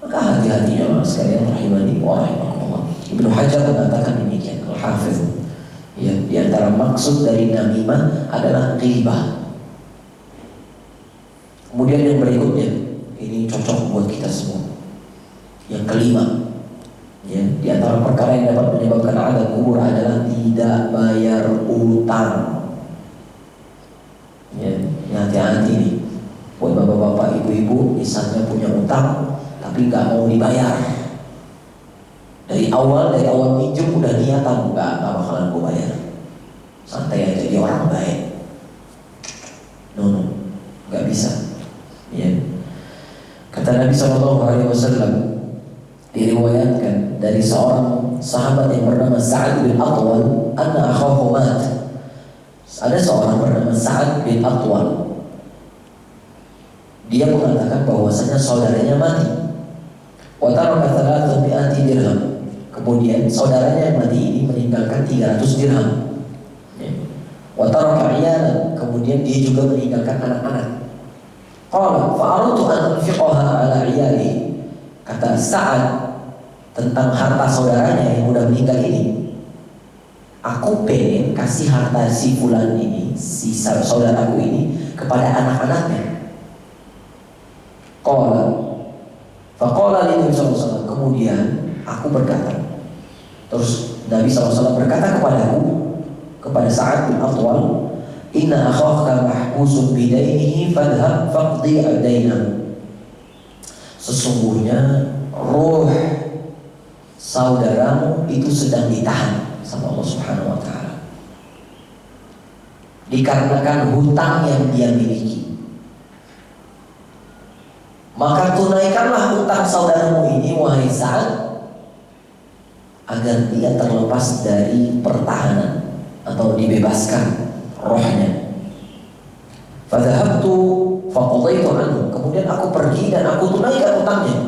Maka hati-hatinya mas sekalian rahimani wa rahimakumullah. Ibnu Hajar mengatakan demikian, Al-Hafiz. Ya, di antara maksud dari namimah adalah ghibah. Kemudian yang berikutnya, ini cocok buat kita semua. Yang kelima, ya, di antara perkara yang dapat menyebabkan azab kubur adalah tidak bayar utang. Ya, hati-hati nih. Buat bapak-bapak, ibu-ibu, misalnya punya utang tapi nggak mau dibayar. Dari awal minjem udah niatan nggak bakalan gue bayar. Santai aja, jadi orang baik. No, nggak bisa. Ya. Kata Nabi SAW, diriwayatkan dari seorang sahabat yang bernama Sa'ad bin Atwal, anna akhahu mat. Ada seorang bernama Sa'ad bin Atwal. Dia mengatakan bahwasanya saudaranya mati. Wa taraka 300 dirham. Kemudian saudaranya yang mati ini meninggalkan 300 dirham. Wa taraka 'iyalan. Kemudian dia juga meninggalkan anak-anak. Qala fa aradtu an unfiqaha 'ala 'iyali. Kata Sa'ad tentang harta saudaranya yang udah meninggal ini, aku pengen kasih harta si fulan ini, si saudaraku ini kepada anak-anaknya. Faqala li Nabi SAW. Kemudian aku berkata, terus Nabi SAW berkata kepadaku, kepada Sa'ad bin Atwal, inna akhaka mahbusun bidainihi fadhhab faqdi adainahu. Sesungguhnya roh saudaramu itu sedang ditahan sama Allah Subhanahu wa ta'ala, dikarenakan hutang yang dia miliki. Maka tunaikanlah hutang saudaramu ini, wahai Sa'ad, agar dia terlepas dari pertahanan atau dibebaskan rohnya. Fadhahabtu faqadaitu anhu. Kemudian aku pergi dan aku tunaikan hutangnya.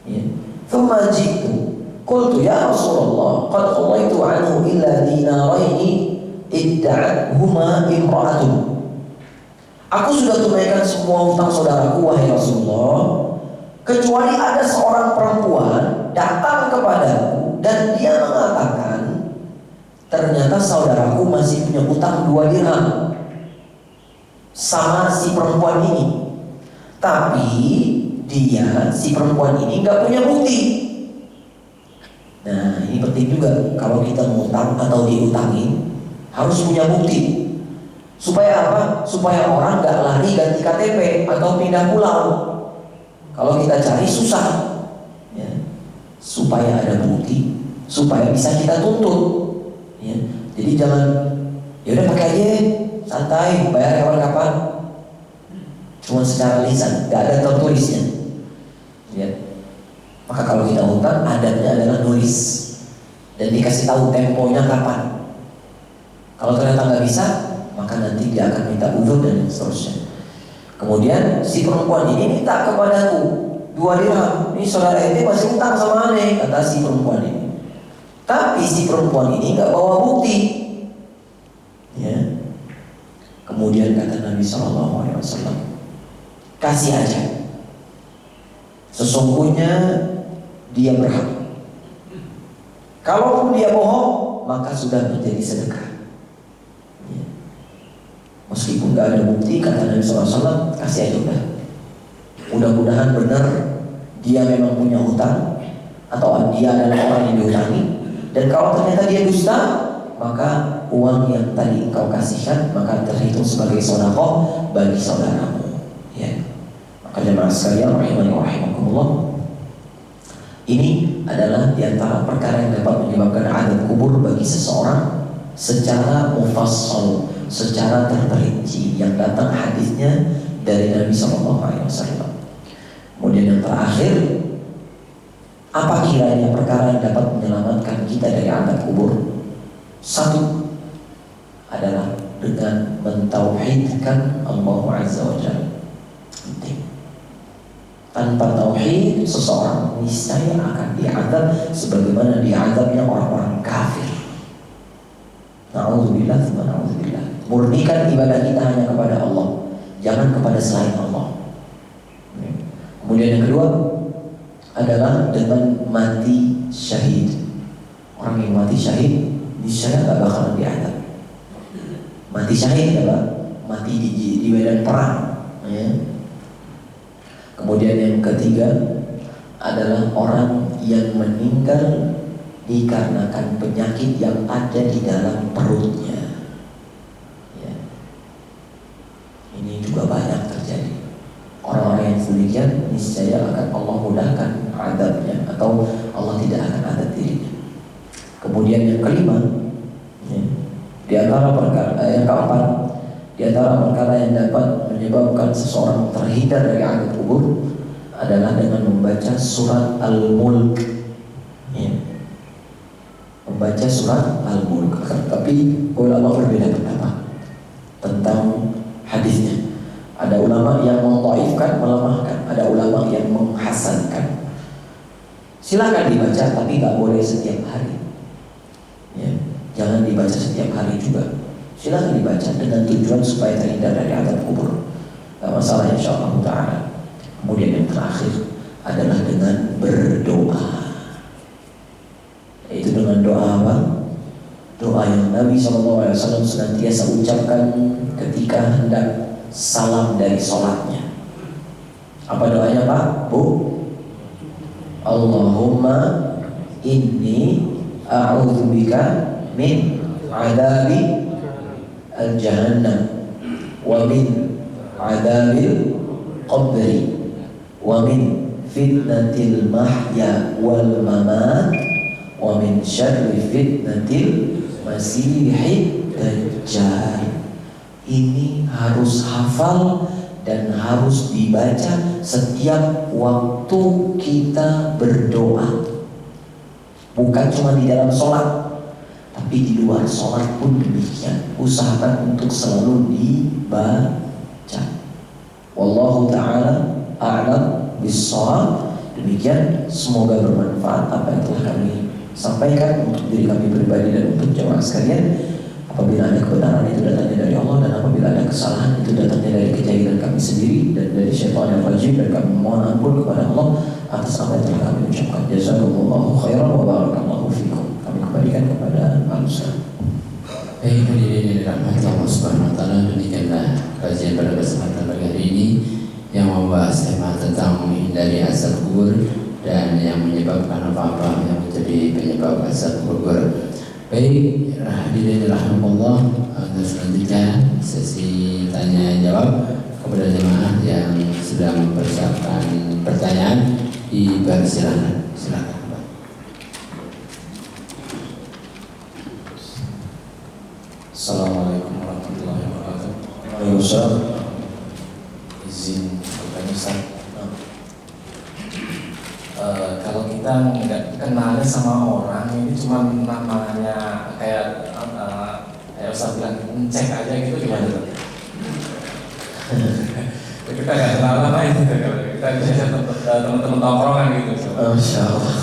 Ya. Thumma ji'tu qultu ya Rasulullah qad qadaitu anhu illa dinaraini idda'athuma imra'atun. Aku sudah tunaikan semua hutang saudaraku, wahai Rasulullah, kecuali ada seorang perempuan datang kepadaku dan dia mengatakan ternyata saudaraku masih punya hutang 2 dirham sama si perempuan ini. Tapi dia, si perempuan ini nggak punya bukti. Nah, ini penting juga kalau kita ngutang atau diutangin harus punya bukti. Supaya apa? Supaya orang nggak lari ganti KTP atau pindah pulau. Kalau kita cari susah, ya. Supaya ada bukti, supaya bisa kita tuntut. Ya. Jadi jangan, yaudah pakai aja, santai, bayar kapan-kapan. Cuma secara lisan, nggak ada tertulisnya. Ya. Maka kalau kita hutang, adatnya adalah nulis dan dikasih tahu temponya kapan. Kalau ternyata nggak bisa, maka nanti dia akan minta uzur dan seterusnya. Kemudian si perempuan ini minta kepadaku 2 dirham. Ini saudara ini masih utang sama aneh, kata si perempuan ini. Tapi si perempuan ini nggak bawa bukti. Ya. Kemudian kata Nabi SAW, kasih aja. Sesungguhnya dia berhak. Kalaupun dia bohong, maka sudah menjadi sedekah. Meskipun gak ada bukti, kata Nabi SAW, kasih aja udah. Mudah-mudahan benar dia memang punya hutang, atau dia adalah orang yang dihutangi. Dan kalau ternyata dia dusta, maka uang yang tadi engkau kasihkan maka terhitung sebagai sedekah bagi saudaramu. Ya. Jemaah sekalian rahimani wa rahimakumullah, ini adalah diantara perkara yang dapat menyebabkan azab kubur bagi seseorang secara mufassal, secara terperinci, yang datang hadisnya dari Nabi SAW. Kemudian yang terakhir, apa kiranya perkara yang dapat menyelamatkan kita dari azab kubur? Satu adalah dengan mentauhidkan Allah Azza wa Jalla. Penting. Tanpa tauhid, seseorang niscaya akan diazab sebagaimana diazabnya orang-orang kafir. Na'udzubillah, na'udzubillah. Murnikan ibadah kita hanya kepada Allah, jangan kepada selain Allah. Kemudian yang kedua adalah dengan mati syahid. Orang yang mati syahid niscaya gak bakalan diazab. Mati syahid adalah mati di medan perang, ya. Kemudian yang ketiga adalah orang yang meninggal dikarenakan penyakit yang ada di dalam perutnya, ya. Ini juga banyak terjadi. Orang-orang yang demikian niscaya akan Allah mudahkan azabnya, atau Allah tidak akan azab dirinya. Kemudian yang kelima, ya, di antara perkara yang keempat, di antara perkara yang dapat menyebabkan seseorang terhindar dari azab kubur adalah dengan membaca surat Al-Mulk, ya. Membaca surat Al-Mulk. Tapi ulama berbeda pendapat tentang hadisnya. Ada ulama yang mendhaifkan, melemahkan, ada ulama yang menghasankan. Silakan dibaca, tapi nggak boleh setiap hari, ya. Jangan dibaca setiap hari juga. Silakan dibaca dengan tujuan supaya terhindar dari azab kubur. Gak masalah insyaallah ta'ala. Kemudian yang terakhir adalah dengan berdoa. Yaitu dengan doa apa? Doa yang Nabi SAW senantiasa ucapkan ketika hendak salam dari sholatnya. Apa doanya Pak? Bu? Allahumma inni a'udzubika min adabi al-jahannam wa min adabil qabri wa min fitnatil mahya wal mamat wa min syarri fitnatil masihid dajjal. Ini harus hafal dan harus dibaca setiap waktu kita berdoa. Bukan cuma di dalam sholat, tapi di luar sholat pun demikian. Usahakan untuk selalu dibaca. Wallahu ta'ala a'lam bis-shawab. Demikian, semoga bermanfaat apa yang telah kami sampaikan untuk diri kami pribadi dan untuk jemaah sekalian. Apabila ada kebenaran itu datangnya dari Allah, dan apabila ada kesalahan itu datangnya dari kejahilan kami sendiri dan dari syaitan yang rajim, dan kami mohon ampun kepada Allah atas apa yang telah kami ucapkan. Jazakumullahu khairan wa barakallahu fikum. Kami kembalikan kepada manusia. Baik, hadirin yang dirahmati Allah Subhanahu wa taala, demikianlah kajian pada kesempatan pagi hari ini yang membahas tema tentang menghindari azab kubur dan yang menyebabkan apa-apa yang menjadi penyebab azab kubur. Baik, hadirin rahimahullah, selanjutnya sesi tanya jawab kepada jemaah yang sedang mempersiapkan pertanyaan. Dipersilakan, silakan Pak. Assalamualaikum warahmatullahi wabarakatuh. Waalaikumsalam. Izin bertanya Ustaz, kalau kita nggak kenalnya sama orang ini cuma namanya kayak Ustaz bilang ngecek aja gitu, gimana tuh? Kita nggak kenal lama itu, kita bisa teman-teman tongkrongan gitu. Masya Allah.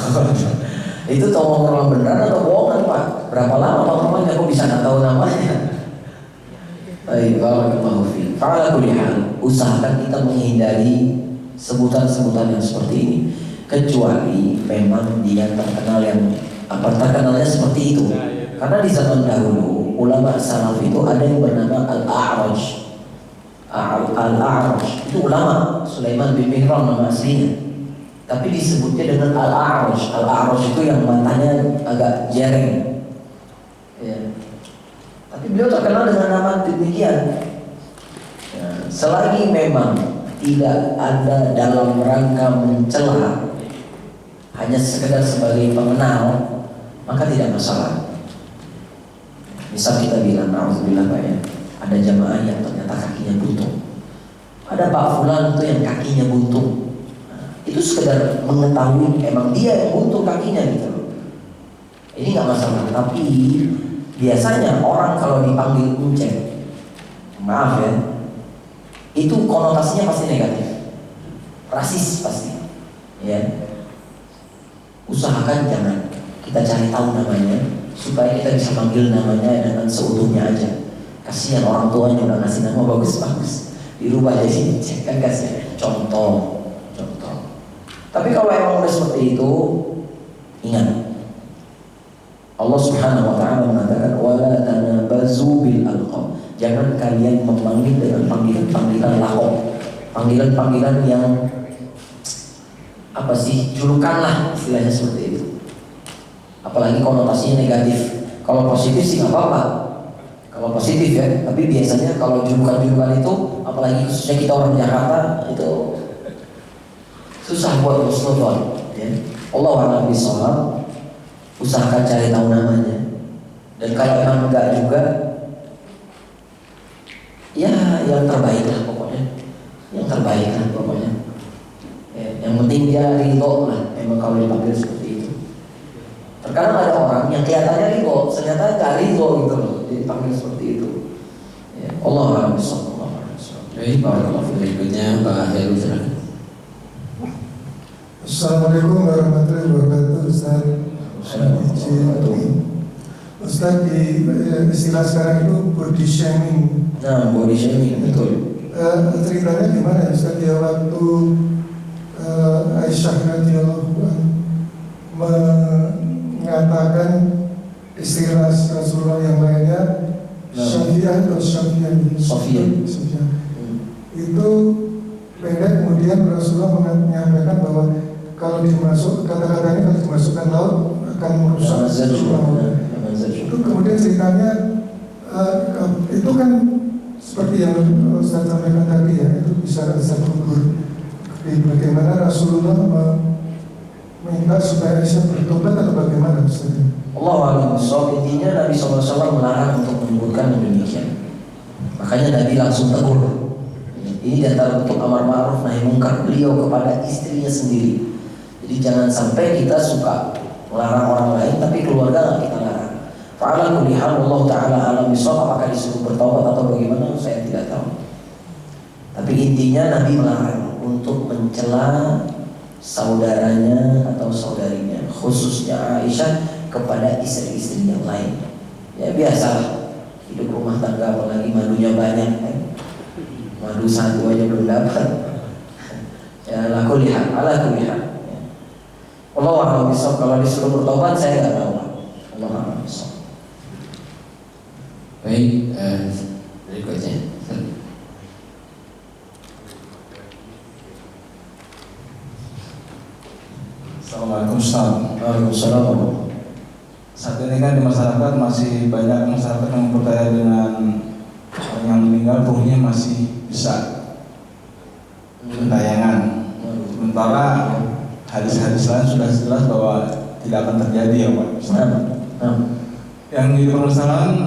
Itu tongkrongan beneran atau bohongan Pak? Berapa lama tongkrongannya kok bisa nggak tahu namanya? Baik, barakallahu fiik. Fa'ala kulli hal, usahakan kita menghindari sebutan-sebutan yang seperti ini, kecuali memang dia terkenal yang terkenalnya seperti itu. Karena di zaman dahulu ulama salaf itu ada yang bernama Al-A'raj. Al-A'raj itu ulama, Sulaiman bin Mihran nama aslinya, tapi disebutnya dengan Al-A'raj. Al-A'raj itu yang matanya agak jereng, ya. Tapi beliau terkenal dengan nama demikian, ya. Selagi memang tidak ada dalam rangka mencela, hanya sekedar sebagai pengenal, maka tidak masalah. Misal kita bilang, na'udzubillah Pak ya, ada jamaah yang ternyata kakinya buntung, ada Pak Fulan itu yang kakinya buntung. Itu sekedar mengetahui emang dia yang buntung kakinya gitu loh. Ini nggak masalah. Tapi biasanya orang kalau dipanggil kuncen, maaf ya, itu konotasinya pasti negatif, rasis pasti. Ya, usahakan jangan kita cari tahu namanya supaya kita bisa panggil namanya dengan seutuhnya aja. Kasihan orang tuanya udah ngasih nama bagus-bagus, dirubah jadi kan kasihan. Contoh. Tapi kalau emang udah seperti itu, ingat Allah Subhanahu wa taala mengatakan wala tanabazu bil alqab. Jangan kalian memanggil dengan panggilan-panggilan lakon, panggilan-panggilan yang apa sih, julukan lah istilahnya seperti itu. Apalagi konotasinya negatif. Kalau positif sih nggak apa-apa. Kalau positif ya, tapi biasanya kalau julukan-julukan itu, apalagi khususnya kita orang Jakarta itu susah buat musnufon, ya. Allah a'lam bishawab. Usahakan cari tahu namanya. Dan kalau emang enggak juga, ya yang terbaik lah pokoknya. Yang terbaik lah pokoknya. Ya, yang penting dia ridho lah. Emang kalau dipanggil seperti itu. Terkadang ada orang yang kelihatannya ridho, ternyata enggak ridho gitu loh, dipanggil seperti itu. Ya, Allah a'lam bishawab. Baik, barakallahu berikutnya Pak Heru silakan. Assalamualaikum warahmatullahi wabarakatuh. Ustaz, di istilah sekarang itu body shaming. Nah, body shaming betul. Ceritanya gimana ya Ustaz? Ya waktu Aisyah radhiyallahu anha mengatakan istilah Rasulullah yang lainnya, Syafi'ah atau Syafi'ah itu pendek, kemudian Rasulullah menyampaikan bahwa kalau dimasuk, kata-katanya kalau dimasukkan laut akan merusak seluruh. Itu kemudian ceritanya itu kan seperti yang Ustaz sampaikan tadi ya, itu bisa kubur. Bagaimana Rasulullah meminta supaya Aisyah bertobat atau bagaimana Ustaz? Allah a'lam bishawab. Intinya Nabi SAW melarang untuk menyebutkan yang demikian. Makanya Nabi langsung tegur. Ini diantara bentuk amar ma'ruf nahi mungkar beliau kepada istrinya sendiri. Jadi jangan sampai kita suka melarang orang lain tapi keluarga nggak kita larang. Fa'ala kulli hal Allah Ta'ala alam bishawab. Apakah disuruh bertaubat atau bagaimana saya tidak tahu. Tapi intinya Nabi melarang untuk mencela saudaranya atau saudarinya, khususnya Aisyah, kepada istri-istri yang lain. Ya biasalah, hidup rumah tangga apalagi madunya banyak kan. Madu satu aja belum dapat. Ya ala kulli hal. Allah a'lam bishawab. Kalau disuruh bertobat saya nggak tahu. Allah a'lam bishawab. Baik, berikutnya. Assalamualaikum Ustaz. Waalaikumsalam. Saat ini kan di masyarakat masih banyak masyarakat yang percaya dengan orang yang meninggal ruhnya masih bisa gentayangan. Sementara hadis-hadis lain sudah jelas bahwa tidak akan terjadi ya Pak. Yang di permasalahan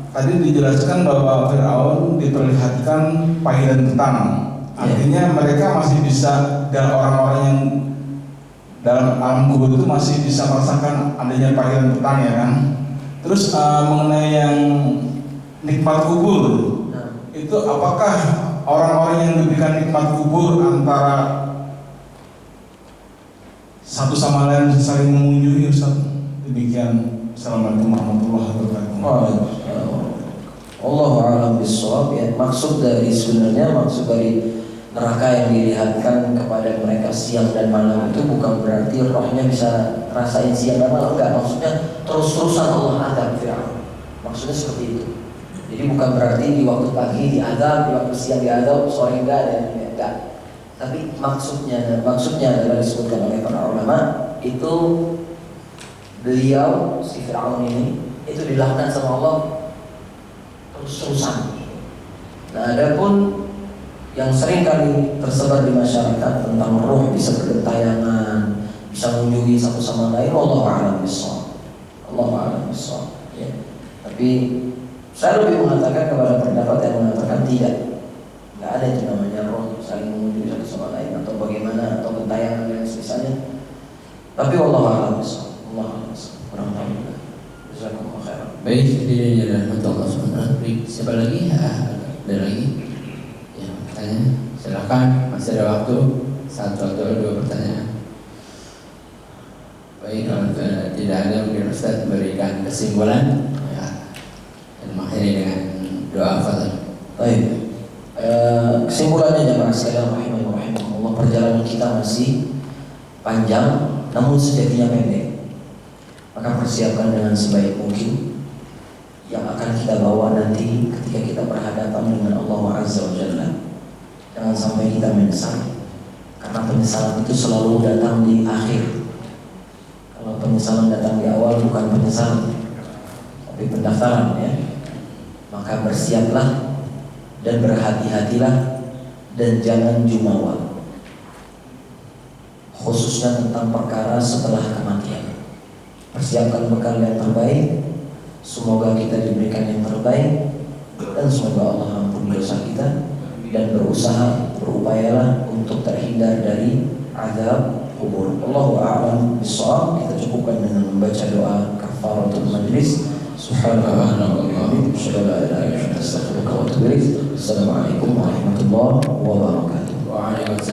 tadi dijelaskan bahwa Fir'aun diperlihatkan panggilan petang. Artinya mereka masih bisa, dan orang-orang yang dalam alam kubur itu masih bisa merasakan adanya panggilan petang ya kan. Terus mengenai yang nikmat kubur, itu apakah orang-orang yang diberikan nikmat kubur antara satu sama lain saling mengunjungi Ustaz? Demikian. Assalamualaikum warahmatullahi wabarakatuh. Allahu a'lam bishawab. Ya, maksud dari neraka yang dilihatkan kepada mereka siang dan malam itu bukan berarti rohnya bisa rasain siang dan malam, enggak. Maksudnya terus-terusan Allah azab Fir'aun. Maksudnya seperti itu. Jadi bukan berarti di waktu pagi diazab, di waktu siang diazab, sore enggak. Tapi maksudnya adalah disebutkan oleh para ulama itu beliau si Fir'aun ini itu dilaknat sama Allah terus-terusan. Nah, adapun yang sering kali tersebar di masyarakat tentang roh bisa bergentayangan, bisa mengunjungi satu sama lain. Wallahu a'lam bishawab. Wallahu a'lam bishawab. Ya. Tapi saya lebih mengatakan kepada pendapat yang mengatakan tidak ada itu namanya roh saling mengunjungi satu sama lain atau bagaimana atau gentayangan dan semisalnya. Tapi wallahu a'lam bishawab. Wallahu a'lam bishawab. Kurang tahu. Jazakumullah khairan. Baik, dirinya rahmatullah subhanahu. Siapa lagi? Ada lagi? Ya, tanya. Silakan, masih ada waktu. 1 atau 2 pertanyaan. Baik, kalau tidak ada mungkin Ustaz memberikan kesimpulan ya, dan mengakhiri dengan doa Fatihah. Baik. Kesimpulannya jemaah sekalian rahimahullah, perjalanan kita masih panjang namun sejatinya pendek. Maka persiapkan dengan sebaik mungkin yang akan kita bawa nanti ketika kita berhadapan dengan Allah Azza wa Jalla. Jangan sampai kita menyesal, karena penyesalan itu selalu datang di akhir. Kalau penyesalan datang di awal bukan penyesalan, tapi pendaftaran ya. Maka bersiaplah dan berhati-hatilah dan jangan jumawa, khususnya tentang perkara setelah kematian. Persiapkan bekal yang terbaik. Semoga kita diberikan yang terbaik, dan semoga Allah ampuni dosa kita, dan berupayalah untuk terhindar dari azab kubur. Allahu a'lam bishawab. Kita cukupkan dengan membaca doa kafaratul majlis. Subhanallah wa bihamdihi, astaghfiruka wa atubu ilaik. Assalamualaikum warahmatullahi wabarakatuh.